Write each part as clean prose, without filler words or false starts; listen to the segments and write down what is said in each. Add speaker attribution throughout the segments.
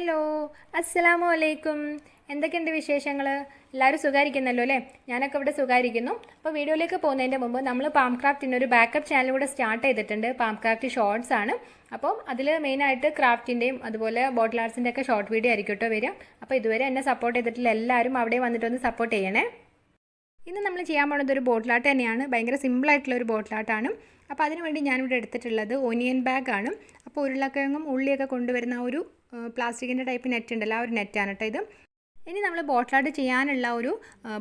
Speaker 1: Hello, അസ്സലാമു അലൈക്കും. എന്തൊക്കെയുണ്ട് വിശേഷങ്ങൾ? എല്ലാവരും സുഖമായിരിക്കുന്നല്ലോ അല്ലേ? ഞാനൊക്കെ ഇവിടെ സുഖമായിരിക്കുന്നു. അപ്പോൾ വീഡിയോയിലേക്ക് പോകുന്നതിൻ്റെ മുമ്പ് നമ്മൾ പാം ക്രാഫ്റ്റിൻ്റെ ഒരു ബാക്കപ്പ് ചാനൽ കൂടെ സ്റ്റാർട്ട് ചെയ്തിട്ടുണ്ട്. പാം ക്രാഫ്റ്റ് ഷോർട്സ് ആണ്. അപ്പോൾ അതിൽ മെയിനായിട്ട് ക്രാഫ്റ്റിൻ്റെയും അതുപോലെ ബോട്ടിൽ ആർട്സിൻ്റെ ഒക്കെ ഷോർട്ട് വീഡിയോ ആയിരിക്കും കേട്ടോ വരിക. അപ്പോൾ ഇതുവരെ എന്നെ സപ്പോർട്ട് ചെയ്തിട്ടുള്ള എല്ലാവരും അവിടെ വന്നിട്ടൊന്ന് സപ്പോർട്ട് ചെയ്യണേ. ഇന്ന് നമ്മൾ ചെയ്യാൻ പോകുന്നത് ഒരു ബോട്ടിൽ ആർട്ട് തന്നെയാണ്. ഭയങ്കര സിമ്പിളായിട്ടുള്ള ഒരു ബോട്ടിൽ ആർട്ടാണ്. അപ്പോൾ അതിനുവേണ്ടി ഞാനിവിടെ എടുത്തിട്ടുള്ളത് ഒനിയൻ ബാഗാണ്. അപ്പോൾ ഉരുളക്കിഴങ്ങും ഉള്ളിയൊക്കെ കൊണ്ടുവരുന്ന ഒരു പ്ലാസ്റ്റിക്കിൻ്റെ ടൈപ്പ് നെറ്റ് ഉണ്ടല്ലോ, ആ ഒരു നെറ്റാണ് കേട്ടോ ഇത്. ഇനി നമ്മൾ ബോട്ടിൽ ആർട്ട് ചെയ്യാനുള്ള ഒരു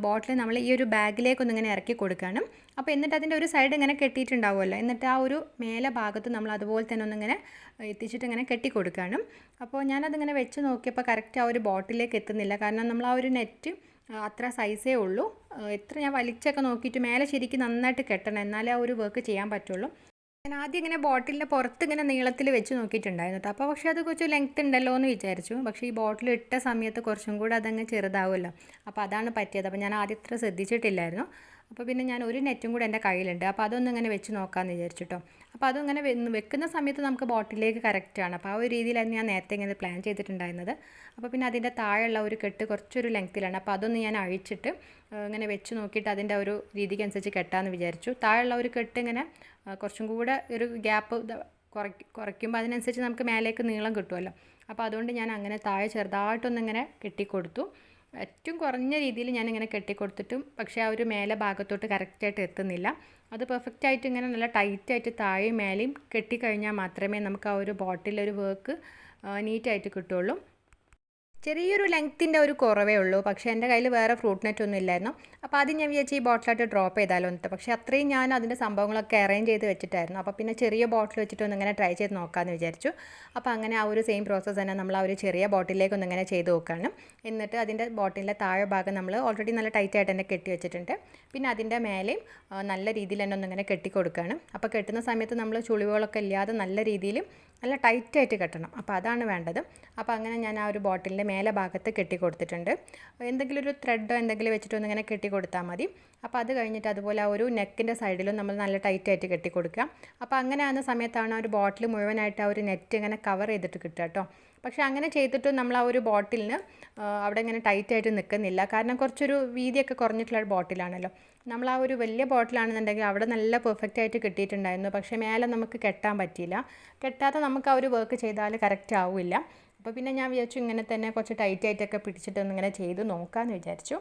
Speaker 1: ബോട്ടിൽ നമ്മൾ ഈ ഒരു ബാഗിലേക്കൊന്നിങ്ങനെ ഇറക്കി കൊടുക്കണം. അപ്പോൾ എന്നിട്ട് അതിൻ്റെ ഒരു സൈഡ് ഇങ്ങനെ കെട്ടിയിട്ടുണ്ടാവുമല്ലോ, എന്നിട്ട് ആ ഒരു മേലെ ഭാഗത്ത് നമ്മൾ അതുപോലെ തന്നെ ഒന്നിങ്ങനെ എത്തിച്ചിട്ട് ഇങ്ങനെ കെട്ടി കൊടുക്കണം. അപ്പോൾ ഞാനതിങ്ങനെ വെച്ച് നോക്കിയപ്പോൾ കറക്റ്റ് ആ ഒരു ബോട്ടിലേക്ക് എത്തുന്നില്ല. കാരണം നമ്മൾ ആ ഒരു നെറ്റ് അത്ര സൈസേ ഉള്ളൂ. എത്ര ഞാൻ വലിച്ചൊക്കെ നോക്കിയിട്ട് മേലെ ശരിക്കും നന്നായിട്ട് കെട്ടണം, എന്നാലേ ആ ഒരു വർക്ക് ചെയ്യാൻ പറ്റുള്ളൂ. ഞാൻ ആദ്യം ഇങ്ങനെ ബോട്ടിലിൻ്റെ പുറത്ത് ഇങ്ങനെ നീളത്തിൽ വെച്ച് നോക്കിയിട്ടുണ്ടായിരുന്നു കേട്ടോ. അപ്പോൾ പക്ഷേ അത് കുറച്ച് ലെങ്ത് ഉണ്ടല്ലോ എന്ന് വിചാരിച്ചു. പക്ഷേ ഈ ബോട്ടിൽ ഇട്ട സമയത്ത് കുറച്ചും കൂടെ അതങ്ങ് ചെറുതാവുമല്ലോ, അപ്പോൾ അതാണ് പറ്റിയത്. അപ്പോൾ ഞാൻ ആദ്യം ഇത്ര ശ്രദ്ധിച്ചിട്ടില്ലായിരുന്നു. അപ്പോൾ പിന്നെ ഞാൻ ഒരു നെറ്റും കൂടെ എൻ്റെ കയ്യിലുണ്ട്. അപ്പോൾ അതൊന്നും ഇങ്ങനെ വെച്ച് നോക്കാമെന്ന് വിചാരിച്ചിട്ടോ. അപ്പോൾ അതിങ്ങനെ വെക്കുന്ന സമയത്ത് നമുക്ക് ബോട്ടിലേക്ക് കറക്റ്റാണ്. അപ്പോൾ ആ ഒരു രീതിയിലായിരുന്നു ഞാൻ നേരത്തെ ഇങ്ങനെ പ്ലാൻ ചെയ്തിട്ടുണ്ടായിരുന്നത്. അപ്പോൾ പിന്നെ അതിൻ്റെ താഴെയുള്ള ഒരു കെട്ട് കുറച്ചൊരു ലെങ്ത്തിലാണ്. അപ്പോൾ അതൊന്ന് ഞാൻ അഴിച്ചിട്ട് ഇങ്ങനെ വെച്ച് നോക്കിയിട്ട് അതിൻ്റെ ഒരു രീതിക്ക് അനുസരിച്ച് കെട്ടാമെന്ന് വിചാരിച്ചു. താഴെയുള്ള ഒരു കെട്ട് ഇങ്ങനെ കുറച്ചും കൂടെ ഒരു ഗ്യാപ്പ് കുറയ്ക്കുമ്പോൾ അതിനനുസരിച്ച് നമുക്ക് മേലേക്ക് നീളം കിട്ടുമല്ലോ. അപ്പോൾ അതുകൊണ്ട് ഞാൻ അങ്ങനെ താഴെ ചെറുതായിട്ടൊന്നിങ്ങനെ കെട്ടിക്കൊടുത്തു. ഏറ്റവും കുറഞ്ഞ രീതിയിൽ ഞാനിങ്ങനെ കെട്ടിക്കൊടുത്തിട്ടും പക്ഷേ ആ ഒരു മേലെ ഭാഗത്തോട്ട് കറക്റ്റായിട്ട് എത്തുന്നില്ല. അത് പെർഫെക്റ്റായിട്ട് ഇങ്ങനെ നല്ല ടൈറ്റായിട്ട് താഴെയും മേലെയും കെട്ടിക്കഴിഞ്ഞാൽ മാത്രമേ നമുക്ക് ആ ഒരു ബോട്ടിലൊരു വർക്ക് നീറ്റായിട്ട് കിട്ടുള്ളൂ. ചെറിയൊരു ലെങ്ത്തിൻ്റെ ഒരു കുറവേ ഉള്ളൂ. പക്ഷേ എൻ്റെ കയ്യിൽ വേറെ ഫ്രൂട്ട് നെറ്റ് ഒന്നും ഇല്ലായിരുന്നു. അപ്പോൾ ആദ്യം ഞാൻ വിചാരിച്ചു ഈ ബോട്ടിലായിട്ട് ഡ്രോപ്പ് ചെയ്താലോ എന്നിട്ട്. പക്ഷേ അത്രയും ഞാൻ അതിൻ്റെ സംഭവങ്ങളൊക്കെ അറേഞ്ച് ചെയ്ത് വെച്ചിട്ടായിരുന്നു. അപ്പോൾ പിന്നെ ചെറിയ ബോട്ടിൽ വെച്ചിട്ടൊന്ന് ഇങ്ങനെ ട്രൈ ചെയ്ത് നോക്കാമെന്ന് വിചാരിച്ചു. അപ്പോൾ അങ്ങനെ ആ ഒരു സെയിം പ്രോസസ്സ് തന്നെ നമ്മൾ ആ ഒരു ചെറിയ ബോട്ടിലേക്ക് ഒന്നിങ്ങനെ ചെയ്ത് നോക്കുകയാണ്. എന്നിട്ട് അതിൻ്റെ ബോട്ടിലിൻ്റെ താഴെ ഭാഗം നമ്മൾ ഓൾറെഡി നല്ല ടൈറ്റായിട്ട് തന്നെ കെട്ടി വെച്ചിട്ടുണ്ട്. പിന്നെ അതിൻ്റെ മേലെയും നല്ല രീതിയിൽ തന്നെ ഒന്നിങ്ങനെ കെട്ടി കൊടുക്കുകയാണ്. അപ്പോൾ കെട്ടുന്ന സമയത്ത് നമ്മൾ ചുളിവുകളൊക്കെ ഇല്ലാതെ നല്ല രീതിയിൽ നല്ല ടൈറ്റായിട്ട് കെട്ടണം. അപ്പോൾ അതാണ് വേണ്ടത്. അപ്പോൾ അങ്ങനെ ഞാൻ ആ ഒരു ബോട്ടിലിൻ്റെ മേലെ ഭാഗത്ത് കെട്ടി കൊടുത്തിട്ടുണ്ട്. എന്തെങ്കിലും ഒരു ത്രെഡോ എന്തെങ്കിലും വെച്ചിട്ട് ഒന്നിങ്ങനെ കെട്ടി കൊടുത്താൽ മതി. അപ്പോൾ അത് കഴിഞ്ഞിട്ട് അതുപോലെ ആ ഒരു നെക്കിൻ്റെ സൈഡിലും നമ്മൾ നല്ല ടൈറ്റായിട്ട് കെട്ടി കൊടുക്കുക. അപ്പോൾ അങ്ങനെ ആകുന്ന സമയത്താണ് ആ ഒരു ബോട്ടിൽ മുഴുവനായിട്ട് ആ ഒരു നെറ്റ് ഇങ്ങനെ കവർ ചെയ്തിട്ട് കിട്ടുക കേട്ടോ. പക്ഷേ അങ്ങനെ ചെയ്തിട്ടും നമ്മൾ ആ ഒരു ബോട്ടിലിന് അവിടെ ഇങ്ങനെ ടൈറ്റായിട്ട് നിൽക്കുന്നില്ല. കാരണം കുറച്ചൊരു വീതിയൊക്കെ കുറഞ്ഞിട്ടുള്ള ഒരു ബോട്ടിലാണല്ലോ. നമ്മൾ ആ ഒരു വലിയ ബോട്ടിലാണെന്നുണ്ടെങ്കിൽ അവിടെ നല്ല പെർഫെക്റ്റ് ആയിട്ട് കിട്ടിയിട്ടുണ്ടായിരുന്നു. പക്ഷേ മേലെ നമുക്ക് കെട്ടാൻ പറ്റിയില്ല. കെട്ടാതെ നമുക്ക് ആ ഒരു വർക്ക് ചെയ്താൽ കറക്റ്റ് ആവില്ല. അപ്പോൾ പിന്നെ ഞാൻ വിചാരിച്ചു ഇങ്ങനെ തന്നെ കുറച്ച് ടൈറ്റായിട്ടൊക്കെ പിടിച്ചിട്ടൊന്നിങ്ങനെ ചെയ്ത് നോക്കാമെന്ന് വിചാരിച്ചു.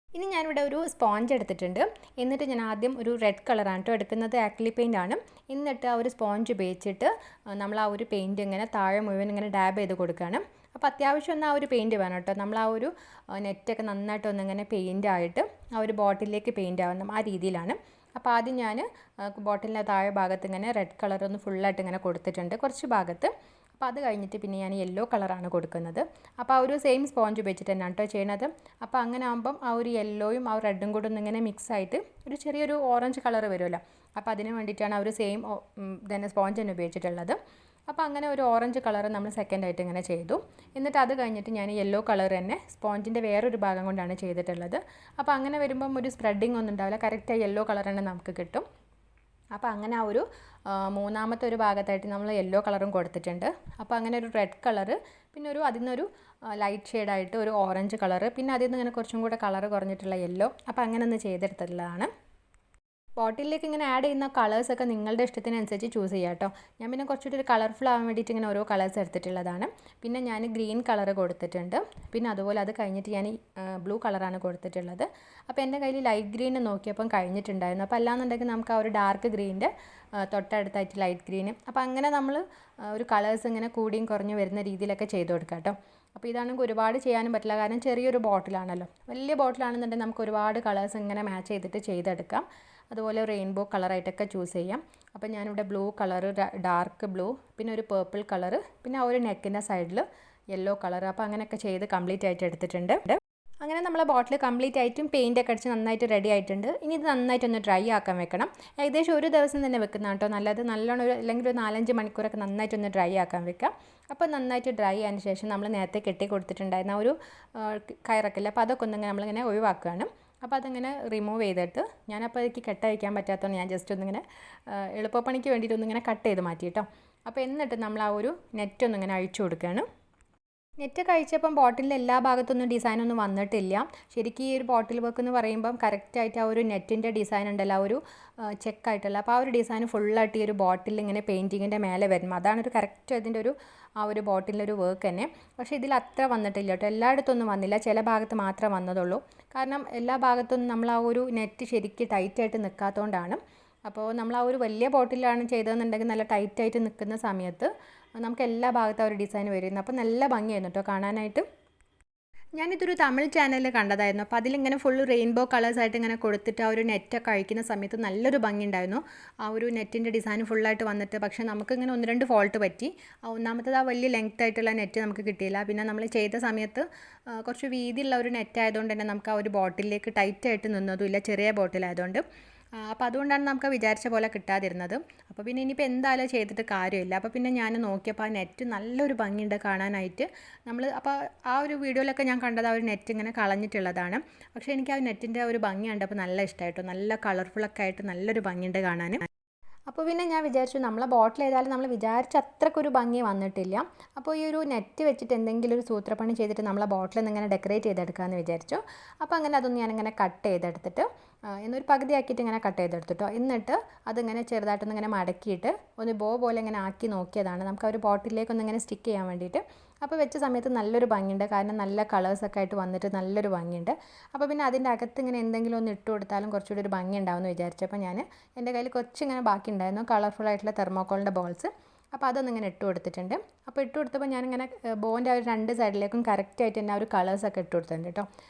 Speaker 1: ഇനി ഞാനിവിടെ ഒരു സ്പോഞ്ച് എടുത്തിട്ടുണ്ട്. എന്നിട്ട് ഞാൻ ആദ്യം ഒരു റെഡ് കളറാണ് കേട്ടോ എടുക്കുന്നത്, ആക്രിലിക് പെയിൻ്റ് ആണ്. എന്നിട്ട് ആ ഒരു സ്പോഞ്ച് ഉപയോഗിച്ചിട്ട് നമ്മൾ ആ ഒരു പെയിൻറ്റ് ഇങ്ങനെ താഴെ മുഴുവൻ ഇങ്ങനെ ഡാബ് ചെയ്ത് കൊടുക്കുകയാണ്. അപ്പോൾ അത്യാവശ്യം ഒന്ന് ആ ഒരു പെയിൻറ്റ് വേണം കേട്ടോ. നമ്മൾ ആ ഒരു നെറ്റൊക്കെ നന്നായിട്ടൊന്നിങ്ങനെ പെയിൻ്റ് ആയിട്ട് ആ ഒരു ബോട്ടിലേക്ക് പെയിൻ്റ് ആവണം, ആ രീതിയിലാണ്. അപ്പോൾ ആദ്യം ഞാൻ ബോട്ടിലിൻ്റെ താഴെ ഭാഗത്ത് ഇങ്ങനെ റെഡ് കളർ ഒന്ന് ഫുള്ളായിട്ട് ഇങ്ങനെ കൊടുത്തിട്ടുണ്ട് കുറച്ച് ഭാഗത്ത്. അപ്പോൾ അത് കഴിഞ്ഞിട്ട് പിന്നെ ഞാൻ യെല്ലോ കളറാണ് കൊടുക്കുന്നത്. അപ്പോൾ ആ ഒരു സെയിം സ്പോഞ്ച് ഉപയോഗിച്ചിട്ട് തന്നെയാണ് കേട്ടോ ചെയ്യണത്. അപ്പോൾ അങ്ങനെ ആകുമ്പം ആ ഒരു യെല്ലോയും ആ റെഡും കൂടെ ഒന്നിങ്ങനെ മിക്സ് ആയിട്ട് ഒരു ചെറിയൊരു ഓറഞ്ച് കളർ വരുമല്ലോ. അപ്പോൾ അതിന് വേണ്ടിയിട്ടാണ് ആ ഒരു സെയിം തന്നെ സ്പോഞ്ച് തന്നെ ഉപയോഗിച്ചിട്ടുള്ളത്. അപ്പോൾ അങ്ങനെ ഒരു ഓറഞ്ച് കളർ നമ്മൾ സെക്കൻഡായിട്ട് ഇങ്ങനെ ചെയ്തു. എന്നിട്ട് അത് കഴിഞ്ഞിട്ട് ഞാൻ യെല്ലോ കളർ തന്നെ സ്പോഞ്ചിൻ്റെ വേറൊരു ഭാഗം കൊണ്ടാണ് ചെയ്തിട്ടുള്ളത്. അപ്പോൾ അങ്ങനെ വരുമ്പം ഒരു സ്പ്രെഡിങ് ഒന്നും ഉണ്ടാവില്ല, കറക്റ്റ് ആ യെല്ലോ കളർ തന്നെ നമുക്ക് കിട്ടും. അപ്പോൾ അങ്ങനെ ആ ഒരു മൂന്നാമത്തെ ഒരു ഭാഗത്തായിട്ട് നമ്മൾ യെല്ലോ കളറും കൊടുത്തിട്ടുണ്ട്. അപ്പോൾ അങ്ങനെ ഒരു റെഡ് കളറ്, പിന്നെ അതിൽ നിന്നൊരു ലൈറ്റ് ഷെയ്ഡായിട്ട് ഒരു ഓറഞ്ച് കളറ്, പിന്നെ അതിൽ നിന്ന് ഇങ്ങനെ കുറച്ചും കൂടെ കളറ് കുറഞ്ഞിട്ടുള്ള യെല്ലോ. അപ്പോൾ അങ്ങനെ ഒന്ന് ചെയ്തെടുത്തിട്ടുള്ളതാണ്. ബോട്ടിലേക്ക് ഇങ്ങനെ ആഡ് ചെയ്യുന്ന കളേഴ്സൊക്കെ നിങ്ങളുടെ ഇഷ്ടത്തിനനുസരിച്ച് ചൂസ് ചെയ്യാം കേട്ടോ. ഞാൻ പിന്നെ കുറച്ചുകൂടി ഒരു കളർഫുൾ ആവാൻ വേണ്ടിയിട്ട് ഇങ്ങനെ ഓരോ കളേഴ്സ് എടുത്തിട്ടുള്ളതാണ്. പിന്നെ ഞാൻ ഗ്രീൻ കളർ കൊടുത്തിട്ടുണ്ട്. പിന്നെ അതുപോലെ അത് കഴിഞ്ഞിട്ട് ഞാൻ ബ്ലൂ കളറാണ് കൊടുത്തിട്ടുള്ളത്. അപ്പോൾ എൻ്റെ കയ്യിൽ ലൈറ്റ് ഗ്രീൻ നോക്കിയപ്പം കഴിഞ്ഞിട്ടുണ്ടായിരുന്നു. അപ്പോൾ അല്ലാന്നുണ്ടെങ്കിൽ നമുക്ക് ആ ഒരു ഡാർക്ക് ഗ്രീനിൻ്റെ തൊട്ടടുത്തായിട്ട് ലൈറ്റ് ഗ്രീന്. അപ്പോൾ അങ്ങനെ നമ്മൾ ഒരു കളേഴ്സ് ഇങ്ങനെ കൂടിയും കുറഞ്ഞു വരുന്ന രീതിയിലൊക്കെ ചെയ്ത് കൊടുക്കാം കേട്ടോ. അപ്പോൾ ഇതാണെങ്കിൽ ഒരുപാട് ചെയ്യാനും പറ്റില്ല, കാരണം ചെറിയൊരു ബോട്ടിലാണല്ലോ. വലിയ ബോട്ടിലാണെന്നുണ്ടെങ്കിൽ നമുക്ക് ഒരുപാട് കളേഴ്സ് ഇങ്ങനെ മാച്ച് ചെയ്തിട്ട് ചെയ്തെടുക്കാം. അതുപോലെ റെയിൻബോ കളറായിട്ടൊക്കെ ചൂസ് ചെയ്യാം. അപ്പോൾ ഞാനിവിടെ ബ്ലൂ കളറ്, ഡാർക്ക് ബ്ലൂ, പിന്നെ ഒരു പേർപ്പിൾ കളറ്, പിന്നെ ആ ഒരു നെക്കിൻ്റെ സൈഡിൽ യെല്ലോ കളർ. അപ്പോൾ അങ്ങനെയൊക്കെ ചെയ്ത് കംപ്ലീറ്റ് ആയിട്ട് എടുത്തിട്ടുണ്ട്. അങ്ങനെ നമ്മളെ ബോട്ടിൽ കംപ്ലീറ്റ് ആയിട്ടും പെയിൻ്റൊക്കെ അടിച്ച് നന്നായിട്ട് റെഡി ആയിട്ടുണ്ട്. ഇനി ഇത് നന്നായിട്ടൊന്ന് ഡ്രൈ ആക്കാൻ വെക്കണം. ഏകദേശം ഒരു ദിവസം തന്നെ വെക്കുന്ന കേട്ടോ നല്ലത്. നല്ലോണം അല്ലെങ്കിൽ ഒരു 4-5 മണിക്കൂറൊക്കെ നന്നായിട്ടൊന്ന് ഡ്രൈ ആക്കാൻ വെക്കാം. അപ്പോൾ നന്നായിട്ട് ഡ്രൈ ആയതിന് ശേഷം നമ്മൾ നേരത്തെ കെട്ടി കൊടുത്തിട്ടുണ്ടായിരുന്ന ഒരു കയറൊക്കെ, അപ്പോൾ അതൊക്കെ ഒന്നിങ്ങനെ നമ്മളിങ്ങനെ ഒഴിവാക്കുകയാണ്. അപ്പോൾ അതങ്ങനെ റിമൂവ് ചെയ്തിട്ട് ഞാനപ്പോൾ എനിക്ക് കെട്ട് അയക്കാൻ പറ്റാത്തതുകൊണ്ട് ഞാൻ ജസ്റ്റ് ഒന്നിങ്ങനെ എളുപ്പപ്പണിക്ക് വേണ്ടിയിട്ട് ഒന്നിങ്ങനെ കട്ട് ചെയ്ത് മാറ്റി കേട്ടോ. അപ്പോൾ എന്നിട്ട് നമ്മൾ ആ ഒരു നെറ്റ് ഒന്നിങ്ങനെ അഴിച്ചു കൊടുക്കുകയാണ്. നെറ്റ് കഴിച്ചപ്പം ബോട്ടിലിൻ്റെ എല്ലാ ഭാഗത്തൊന്നും ഡിസൈനൊന്നും വന്നിട്ടില്ല. ശരിക്കും ഈ ഒരു ബോട്ടിൽ വർക്ക് എന്ന് പറയുമ്പം കറക്റ്റായിട്ട് ആ ഒരു നെറ്റിൻ്റെ ഡിസൈൻ ഉണ്ടല്ലോ, ആ ഒരു ചെക്കായിട്ടുള്ള, അപ്പോൾ ആ ഒരു ഡിസൈൻ ഫുള്ളായിട്ട് ഈ ഒരു ബോട്ടിൽ ഇങ്ങനെ പെയിൻറ്റിങ്ങിൻ്റെ മേലെ വരും. അതാണ് ഒരു കറക്റ്റ് അതിൻ്റെ ഒരു ആ ഒരു ബോട്ടിലിൻ്റെ ഒരു വർക്ക് തന്നെ. പക്ഷേ ഇതിൽ അത്ര വന്നിട്ടില്ല കേട്ടോ, എല്ലായിടത്തൊന്നും വന്നില്ല, ചില ഭാഗത്ത് മാത്രമേ വന്നതുള്ളൂ. കാരണം എല്ലാ ഭാഗത്തൊന്നും നമ്മൾ ആ ഒരു നെറ്റ് ശരിക്കും ടൈറ്റായിട്ട് നിൽക്കാത്തതുകൊണ്ടാണ്. അപ്പോൾ നമ്മൾ ആ ഒരു വലിയ ബോട്ടിലാണ് ചെയ്തതെന്നുണ്ടെങ്കിൽ നല്ല ടൈറ്റായിട്ട് നിൽക്കുന്ന സമയത്ത് നമുക്ക് എല്ലാ ഭാഗത്തും ആ ഒരു ഡിസൈൻ വരുന്നത്. അപ്പോൾ നല്ല ഭംഗിയായിരുന്നു കേട്ടോ കാണാനായിട്ട്. ഞാനിതൊരു തമിഴ് ചാനലിൽ കണ്ടതായിരുന്നു. അപ്പോൾ അതിലിങ്ങനെ ഫുൾ റെയിൻബോ കളേഴ്സായിട്ട് ഇങ്ങനെ കൊടുത്തിട്ട് ആ ഒരു നെറ്റൊക്കെ അഴിക്കുന്ന സമയത്ത് നല്ലൊരു ഭംഗി ഉണ്ടായിരുന്നു. ആ ഒരു നെറ്റിൻ്റെ ഡിസൈൻ ഫുള്ളായിട്ട് വന്നിട്ട്. പക്ഷേ നമുക്കിങ്ങനെ 1-2 ഫോൾട്ട് പറ്റി. ഒന്നാമത്തത് ആ വലിയ ലെങ്ത് ആയിട്ടുള്ള നെറ്റ് നമുക്ക് കിട്ടിയില്ല. പിന്നെ നമ്മൾ ചെയ്ത സമയത്ത് കുറച്ച് വീതിയുള്ള ഒരു നെറ്റ് ആയതുകൊണ്ട് തന്നെ നമുക്ക് ആ ഒരു ബോട്ടിലേക്ക് ടൈറ്റായിട്ട് നിന്നതുമില്ല, ചെറിയ ബോട്ടിലായതുകൊണ്ട്. അപ്പോൾ അതുകൊണ്ടാണ് നമുക്ക് വിചാരിച്ച പോലെ കിട്ടാതിരുന്നത്. അപ്പോൾ പിന്നെ ഇനിയിപ്പോൾ എന്തായാലും ചെയ്തിട്ട് കാര്യമില്ല. അപ്പോൾ പിന്നെ ഞാൻ നോക്കിയപ്പോൾ ആ നെറ്റ് നല്ലൊരു ഭംഗിയുണ്ട് കാണാനായിട്ട്. അപ്പോൾ ആ ഒരു വീഡിയോയിലൊക്കെ ഞാൻ കണ്ടത് ആ ഒരു നെറ്റ് ഇങ്ങനെ കളഞ്ഞിട്ടുള്ളതാണ്. പക്ഷേ എനിക്ക് ആ നെറ്റിൻ്റെ ഒരു ഭംഗി കണ്ടപ്പോൾ നല്ല ഇഷ്ടമായിട്ടോ. നല്ല കളർഫുള്ളൊക്കെ ആയിട്ട് നല്ലൊരു ഭംഗിയുണ്ട് കാണാൻ. അപ്പോൾ പിന്നെ ഞാൻ വിചാരിച്ചു നമ്മളെ ബോട്ടിൽ ഏതായാലും നമ്മൾ വിചാരിച്ച അത്രക്കൊരു ഭംഗി വന്നിട്ടില്ല. അപ്പോൾ ഈ ഒരു നെറ്റ് വെച്ചിട്ട് എന്തെങ്കിലും ഒരു സൂത്രപ്പണി ചെയ്തിട്ട് നമ്മളെ ബോട്ടിൽ നിന്ന് ഇങ്ങനെ ഡെക്കറേറ്റ് ചെയ്തെടുക്കാമെന്ന് വിചാരിച്ചു. അപ്പോൾ അങ്ങനെ അതൊന്ന് ഞാനിങ്ങനെ കട്ട് ചെയ്തെടുത്തിട്ട് എന്നൊരു പകുതിയാക്കിയിട്ട് ഇങ്ങനെ കട്ട് ചെയ്തെടുത്തിട്ടോ. എന്നിട്ട് അതിങ്ങനെ ചെറുതായിട്ടൊന്ന് ഇങ്ങനെ മടക്കിയിട്ട് ഒന്ന് ബോ പോലെ ഇങ്ങനെ ആക്കി നോക്കിയതാണ്, നമുക്ക് ആ ഒരു ബോട്ടിലേക്കൊന്ന് ഇങ്ങനെ സ്റ്റിക്ക് ചെയ്യാൻ വേണ്ടിയിട്ട്. അപ്പോൾ വെച്ച സമയത്ത് നല്ലൊരു ഭംഗിയുണ്ട്, കാരണം നല്ല കളേഴ്സൊക്കെ ആയിട്ട് വന്നിട്ട് നല്ലൊരു ഭംഗിയുണ്ട്. അപ്പോൾ പിന്നെ അതിൻ്റെ അകത്ത് ഇങ്ങനെ എന്തെങ്കിലും ഒന്ന് ഇട്ട് കൊടുത്താലും കുറച്ചുകൂടി ഒരു ഭംഗി ഉണ്ടാവുമെന്ന് വിചാരിച്ചപ്പോൾ ഞാൻ എൻ്റെ കയ്യിൽ കുറച്ചിങ്ങനെ ബാക്കി ഉണ്ടായിരുന്നു കളർഫുൾ ആയിട്ടുള്ള തെർമോക്കോളിൻ്റെ ബോൾസ്. അപ്പോൾ അതൊന്നിങ്ങനെ ഇട്ട് കൊടുത്തിട്ടുണ്ട്. അപ്പോൾ ഇട്ട് കൊടുത്തപ്പോൾ ഞാനിങ്ങനെ ബോൻ്റെ ആ ഒരു 2 സൈഡിലേക്കും കറക്റ്റായിട്ട് തന്നെ ആ ഒരു കളേഴ്സൊക്കെ ഇട്ട് കൊടുത്തിട്ടുണ്ട് കേട്ടോ.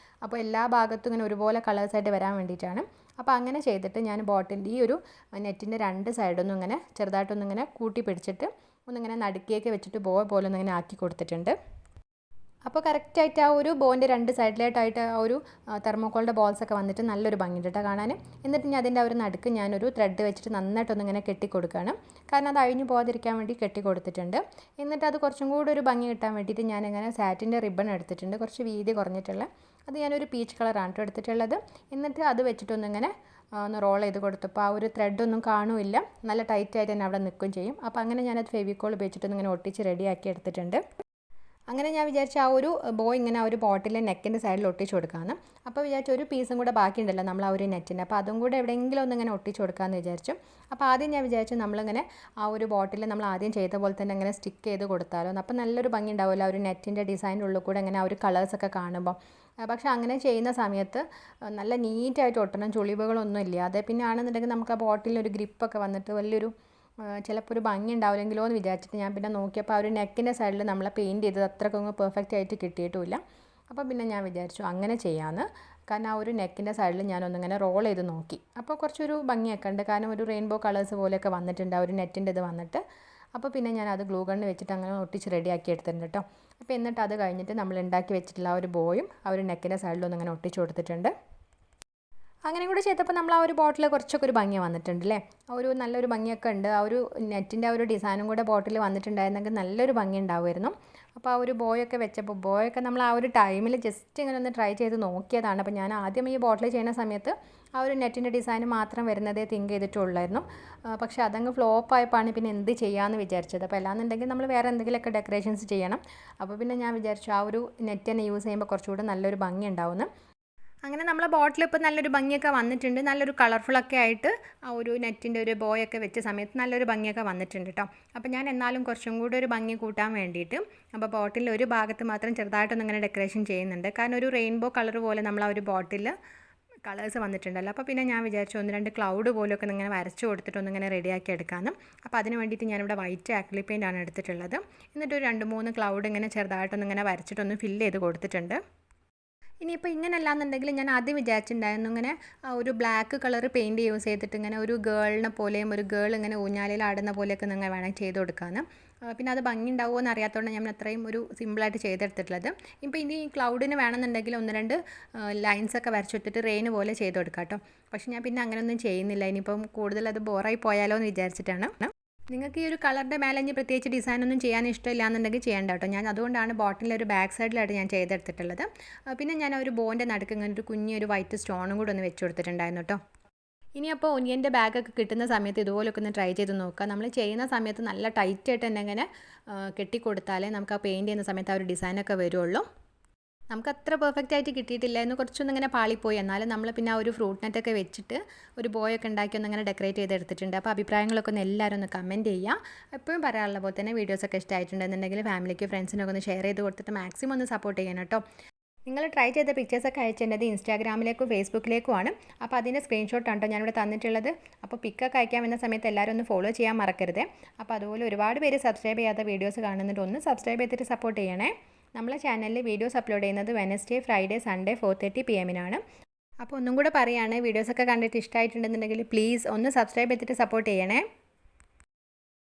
Speaker 1: അപ്പോൾ എല്ലാ ഭാഗത്തും ഇങ്ങനെ ഒരുപോലെ കളേഴ്സായിട്ട് വരാൻ വേണ്ടിയിട്ടാണ്. അപ്പോൾ അങ്ങനെ ചെയ്തിട്ട് ഞാൻ ബോട്ടിൻ്റെ ഈ ഒരു നെറ്റിൻ്റെ 2 സൈഡൊന്നും ഇങ്ങനെ ചെറുതായിട്ടൊന്നിങ്ങനെ കൂട്ടി പിടിച്ചിട്ട് ഒന്നിങ്ങനെ നടുക്കിയൊക്കെ വെച്ചിട്ട് ബോ പോലെ ഒന്നിങ്ങനെ ആക്കി കൊടുത്തിട്ടുണ്ട്. അപ്പോൾ കറക്റ്റായിട്ട് ആ ഒരു ബോൻ്റെ 2 സൈഡിലായിട്ടായിട്ട് ആ ഒരു തെർമോക്കോളിൻ്റെ ബോൾസൊക്കെ വന്നിട്ട് നല്ലൊരു ഭംഗിയുണ്ട് കേട്ടോ കാണാൻ. എന്നിട്ട് ഞാൻ അതിൻ്റെ ആ ഒരു നടുക്ക് ഞാനൊരു ത്രെഡ് വെച്ചിട്ട് നന്നായിട്ടൊന്നിങ്ങനെ കെട്ടിക്കൊടുക്കുകയാണ്. കാരണം അത് അഴിഞ്ഞു പോകാതിരിക്കാൻ വേണ്ടി കെട്ടി കൊടുത്തിട്ടുണ്ട്. എന്നിട്ട് അത് കുറച്ചും കൂടി ഒരു ഭംഗി കിട്ടാൻ വേണ്ടിയിട്ട് ഞാനിങ്ങനെ സാറ്റിൻ്റെ റിബൺ എടുത്തിട്ടുണ്ട്, കുറച്ച് വീതി കുറഞ്ഞിട്ടുള്ള. അത് ഞാനൊരു പീച്ച് കളറാണ് കേട്ടോ എടുത്തിട്ടുള്ളത്. എന്നിട്ട് അത് വെച്ചിട്ടൊന്നിങ്ങനെ ഒന്ന് റോൾ ചെയ്ത് കൊടുത്തപ്പോൾ ആ ഒരു ത്രെഡൊന്നും കാണുമില്ല, നല്ല ടൈറ്റായിട്ട് തന്നെ അവിടെ നിൽക്കുകയും ചെയ്യും. അപ്പോൾ അങ്ങനെ ഞാനത് ഫെവിക്കോൾ ഉപയോഗിച്ചിട്ടൊന്നിങ്ങനെ ഒട്ടിച്ച് റെഡിയാക്കി എടുത്തിട്ടുണ്ട്. അങ്ങനെ ഞാൻ വിചാരിച്ച ആ ഒരു ബോ ഇങ്ങനെ ആ ഒരു ബോട്ടിലെ നെക്കിൻ്റെ സൈഡിൽ ഒട്ടിച്ച് കൊടുക്കാമെന്ന്. അപ്പോൾ വിചാരിച്ച ഒരു പീസും കൂടെ ബാക്കിയുണ്ടല്ലോ നമ്മൾ ആ ഒരു നെറ്റിൻ്റെ, അപ്പോൾ അതും കൂടെ എവിടെയെങ്കിലും ഒന്നിങ്ങനെ ഒട്ടിച്ച് കൊടുക്കാമെന്ന് വിചാരിച്ചു. അപ്പോൾ ആദ്യം ഞാൻ വിചാരിച്ചു നമ്മളിങ്ങനെ ആ ഒരു ബോട്ടിൽ നമ്മൾ ആദ്യം ചെയ്ത പോലെ തന്നെ ഇങ്ങനെ സ്റ്റിക്ക് ചെയ്ത് കൊടുത്താലോ, അപ്പോൾ നല്ലൊരു ഭംഗി ഉണ്ടാവില്ല ആ ഒരു നെറ്റിൻ്റെ ഡിസൈൻ്റെ ഉള്ളിൽ കൂടെ ഇങ്ങനെ ആ ഒരു കളേഴ്സൊക്കെ കാണുമ്പോൾ. പക്ഷേ അങ്ങനെ ചെയ്യുന്ന സമയത്ത് നല്ല നീറ്റായിട്ട് ഒട്ടണം, ചുളിവുകളൊന്നും ഇല്ലാതെ. പിന്നെ ആണെന്നുണ്ടെങ്കിൽ നമുക്ക് ആ ബോട്ടിലൊരു ഗ്രിപ്പൊക്കെ വന്നിട്ട് വലിയൊരു ചിലപ്പോൾ ഒരു ഭംഗി ഉണ്ടാവില്ലെങ്കിലോ എന്ന് വിചാരിച്ചിട്ട് ഞാൻ പിന്നെ നോക്കിയപ്പോൾ ആ ഒരു നെക്കിൻ്റെ സൈഡിൽ നമ്മൾ പെയിൻറ്റ് ചെയ്തത് അത്രക്കൊന്നും പെർഫെക്റ്റ് ആയിട്ട് കിട്ടിയിട്ടുമില്ല. അപ്പോൾ പിന്നെ ഞാൻ വിചാരിച്ചു അങ്ങനെ ചെയ്യാമെന്ന്. കാരണം ആ ഒരു നെക്കിൻ്റെ സൈഡിൽ ഞാനൊന്നിങ്ങനെ റോൾ ചെയ്ത് നോക്കി. അപ്പോൾ കുറച്ചൊരു ഭംഗിയൊക്കെ ഉണ്ട്, കാരണം ഒരു റെയിൻബോ കളേഴ്സ് പോലെയൊക്കെ വന്നിട്ടുണ്ട് ആ ഒരു നെറ്റിൻ്റെ ഇത് വന്നിട്ട്. അപ്പോൾ പിന്നെ ഞാൻ അത് ഗ്ലൂ ഗണ്ണ് വെച്ചിട്ട് അങ്ങനെ ഒട്ടിച്ച് റെഡിയാക്കി എടുത്തിട്ടുണ്ട് കേട്ടോ. അപ്പോൾ എന്നിട്ട് അത് കഴിഞ്ഞിട്ട് നമ്മൾ ഉണ്ടാക്കി വെച്ചിട്ടുള്ള ആ ഒരു ബോയും ആ ഒരു നെക്കിൻ്റെ സൈഡിലൊന്നിങ്ങനെ ഒട്ടിച്ച് കൊടുത്തിട്ടുണ്ട്. അങ്ങനെ കൂടി ചെയ്തപ്പോൾ നമ്മൾ ആ ഒരു ബോട്ടിൽ കുറച്ചൊക്കെ ഒരു ഭംഗി വന്നിട്ടുണ്ട് അല്ലേ, ആ ഒരു നല്ലൊരു ഭംഗിയൊക്കെ ഉണ്ട്. ആ ഒരു നെറ്റിൻ്റെ ആ ഒരു ഡിസൈനും കൂടെ ബോട്ടിൽ വന്നിട്ടുണ്ടായിരുന്നെങ്കിൽ നല്ലൊരു ഭംഗി ഉണ്ടാവുമായിരുന്നു. അപ്പോൾ ആ ഒരു ബോയൊക്കെ വെച്ചപ്പോൾ ബോയൊക്കെ നമ്മൾ ആ ഒരു ടൈമിൽ ജസ്റ്റ് ഇങ്ങനെ ഒന്ന് ട്രൈ ചെയ്ത് നോക്കിയതാണ്. അപ്പോൾ ഞാൻ ആദ്യം ഈ ബോട്ടിൽ ചെയ്യുന്ന സമയത്ത് ആ ഒരു നെറ്റിൻ്റെ ഡിസൈൻ മാത്രം വരുന്നതേ തിങ്ക് ചെയ്തിട്ടുള്ളായിരുന്നു. പക്ഷേ അതങ്ങ് ഫ്ലോപ്പ് ആയപ്പോഴാണ് പിന്നെ എന്ത് ചെയ്യാമെന്ന് വിചാരിച്ചത്. അപ്പോൾ അല്ലാന്നുണ്ടെങ്കിൽ നമ്മൾ വേറെ എന്തെങ്കിലുമൊക്കെ ഡെക്കറേഷൻസ് ചെയ്യണം. അപ്പോൾ പിന്നെ ഞാൻ വിചാരിച്ചു ആ ഒരു നെറ്റ് തന്നെ യൂസ് ചെയ്യുമ്പോൾ കുറച്ചുകൂടെ നല്ലൊരു ഭംഗി ഉണ്ടാവുമെന്ന്. അങ്ങനെ നമ്മളെ ബോട്ടിൽ ഇപ്പോൾ നല്ലൊരു ഭംഗിയൊക്കെ വന്നിട്ടുണ്ട്, നല്ലൊരു കളർഫുള്ളൊക്കെ ആയിട്ട് ആ ഒരു നെറ്റിൻ്റെ ഒരു ബോയൊക്കെ വെച്ച സമയത്ത് നല്ലൊരു ഭംഗിയൊക്കെ വന്നിട്ടുണ്ട് കേട്ടോ. അപ്പോൾ ഞാൻ എന്നാലും കുറച്ചും കൂടി ഒരു ഭംഗി കൂട്ടാൻ വേണ്ടിയിട്ട് അപ്പോൾ ബോട്ടിൽ ഒരു ഭാഗത്ത് മാത്രം ചെറുതായിട്ടൊന്നും ഇങ്ങനെ ഡെക്കറേഷൻ ചെയ്യുന്നുണ്ട്. കാരണം ഒരു റെയിൻബോ കളർ പോലെ നമ്മൾ ആ ഒരു ബോട്ടിൽ കളേഴ്സ് വന്നിട്ടുണ്ടല്ലോ. അപ്പോൾ പിന്നെ ഞാൻ വിചാരിച്ചു 1-2 ക്ലൗഡ് പോലെയൊക്കെ ഇങ്ങനെ വരച്ച് കൊടുത്തിട്ട് ഒന്നിങ്ങനെ റെഡിയാക്കി എടുക്കാമെന്ന്. അപ്പോൾ അതിന് വേണ്ടിയിട്ട് ഞാനിവിടെ വൈറ്റ് ആക്രിലിക് പെയിൻ്റ് ആണ് എടുത്തിട്ടുള്ളത്. എന്നിട്ട് ഒരു 2-3 ക്ലൗഡ് ഇങ്ങനെ ചെറുതായിട്ടൊന്നിങ്ങനെ വരച്ചിട്ടൊന്ന് ഫില്ല് ചെയ്ത് കൊടുത്തിട്ടുണ്ട്. ഇനിയിപ്പോൾ ഇങ്ങനെ അല്ലാന്നുണ്ടെങ്കിൽ ഞാൻ ആദ്യം വിചാരിച്ചിട്ടുണ്ടായിരുന്നു ഇങ്ങനെ ഒരു ബ്ലാക്ക് കളർ പെയിൻറ്റ് യൂസ് ചെയ്തിട്ട് ഇങ്ങനെ ഒരു ഗേളിനെ പോലെയും ഒരു ഗേൾ ഇങ്ങനെ ഊഞ്ഞാലിൽ ആടുന്ന പോലെയൊക്കെ നിങ്ങൾ വേണം ചെയ്ത് കൊടുക്കാമെന്ന്. പിന്നെ അത് ഭംഗി ഉണ്ടാവുമോ എന്ന് അറിയാത്തതുകൊണ്ട് ഞാൻ അത്രയും ഒരു സിമ്പിളായിട്ട് ചെയ്തെടുത്തിട്ടുള്ളത്. ഇപ്പോൾ ഇനി ക്ലൗഡിന് വേണമെന്നുണ്ടെങ്കിൽ 1-2 ലൈൻസൊക്കെ വരച്ചിട്ടിട്ട് റെയിൻ പോലെ ചെയ്ത് കൊടുക്കാം കേട്ടോ. പക്ഷേ ഞാൻ പിന്നെ അങ്ങനെയൊന്നും ചെയ്യുന്നില്ല, ഇനിയിപ്പം കൂടുതൽ അത് ബോറായി പോയാലോ എന്ന് വിചാരിച്ചിട്ടാണ്. നിങ്ങൾക്ക് ഈ ഒരു കളറിൻ്റെ മേലെ ഇനി പ്രത്യേകിച്ച് ഡിസൈനൊന്നും ചെയ്യാൻ ഇഷ്ടമില്ല എന്നുണ്ടെങ്കിൽ ചെയ്യേണ്ട കേട്ടോ. ഞാൻ അതുകൊണ്ടാണ് ബോട്ടിൻ്റെ ഒരു ബാക്ക് സൈഡിലായിട്ട് ഞാൻ ചെയ്തെടുത്തിട്ടുള്ളത്. പിന്നെ ഞാൻ ഒരു ബോൻ്റെ നടുക്ക് ഇങ്ങനെ ഒരു കുഞ്ഞൊരു വൈറ്റ് സ്റ്റോണും കൂടെ ഒന്ന് വെച്ച് കൊടുത്തിട്ടുണ്ടായിരുന്നു കേട്ടോ. ഇനി അപ്പോൾ ഒനിയൻ്റെ ബാഗൊക്കെ കിട്ടുന്ന സമയത്ത് ഇതുപോലൊക്കെ ഒന്ന് ട്രൈ ചെയ്ത് നോക്കുക. നമ്മൾ ചെയ്യുന്ന സമയത്ത് നല്ല ടൈറ്റായിട്ട് തന്നെ ഇങ്ങനെ കെട്ടിക്കൊടുത്താലേ നമുക്ക് ആ പെയിൻറ്റ് ചെയ്യുന്ന സമയത്ത് ആ ഒരു ഡിസൈനൊക്കെ വരുള്ളൂ. നമുക്ക് അത്ര പെർഫെക്റ്റ് ആയിട്ട് കിട്ടിയിട്ടില്ല എന്ന് കുറച്ചൊന്നും ഇങ്ങനെ പാളിപ്പോയി. എന്നാലും നമ്മൾ പിന്നെ ആ ഒരു ഫ്രൂട്ട് നെറ്റൊക്കെ വെച്ചിട്ട് ഒരു ബോയൊക്കെ ഉണ്ടാക്കി ഒന്ന് അങ്ങനെ ഡെക്കറേറ്റ് ചെയ്തെടുത്തിട്ടുണ്ട്. അപ്പോൾ അഭിപ്രായങ്ങളൊക്കെ ഒന്ന് എല്ലാവരും ഒന്ന് കമൻറ്റ് ചെയ്യുക. എപ്പോഴും പറയാനുള്ള പോലെ തന്നെ വീഡിയോസൊക്കെ ഇഷ്ടമായിട്ടുണ്ടെന്നുണ്ടെങ്കിൽ ഫാമിലിക്ക് ഫ്രണ്ട്സിനൊക്കെ ഒന്ന് ഷെയർ ചെയ്ത് കൊടുത്തിട്ട് മാക്സിമം ഒന്ന് സപ്പോർട്ട് ചെയ്യണം കേട്ടോ. നിങ്ങൾ ട്രൈ ചെയ്ത പിക്ചേഴ്സൊക്കെ അയച്ചേണ്ടത് ഇൻസ്റ്റാഗ്രാമിലേക്കും ഫേസ്ബുക്കിലേക്കുമാണ്. അപ്പോൾ അതിൻ്റെ സ്ക്രീൻഷോട്ടാണ് കേട്ടോ ഞാനിവിടെ തന്നിട്ടുള്ളത്. അപ്പോൾ പിക്കൊക്കെ അയക്കാൻ വരുന്ന സമയത്ത് എല്ലാവരും ഒന്ന് ഫോളോ ചെയ്യാൻ മറക്കരുത്. അപ്പോൾ അതുപോലെ ഒരുപാട് പേര് സബ്സ്ക്രൈബ് ചെയ്യാത്ത വീഡിയോസ് കാണുന്നുണ്ട്. ഒന്ന് സബ്സ്ക്രൈബ് ചെയ്തിട്ട് സപ്പോർട്ട് ചെയ്യണേ. നമ്മളെ ചാനലിൽ വീഡിയോസ് അപ്ലോഡ് ചെയ്യുന്നത് വെനസ്ഡേ, ഫ്രൈഡേ, സൺഡേ 4:30 PM അപ്പോൾ ഒന്നും കൂടെ പറയുകയാണ്, വീഡിയോസൊക്കെ കണ്ടിട്ട് ഇഷ്ടമായിട്ടുണ്ടെന്നുണ്ടെങ്കിൽ പ്ലീസ് ഒന്ന് സബ്സ്ക്രൈബ് ചെയ്തിട്ട് സപ്പോർട്ട് ചെയ്യണേ.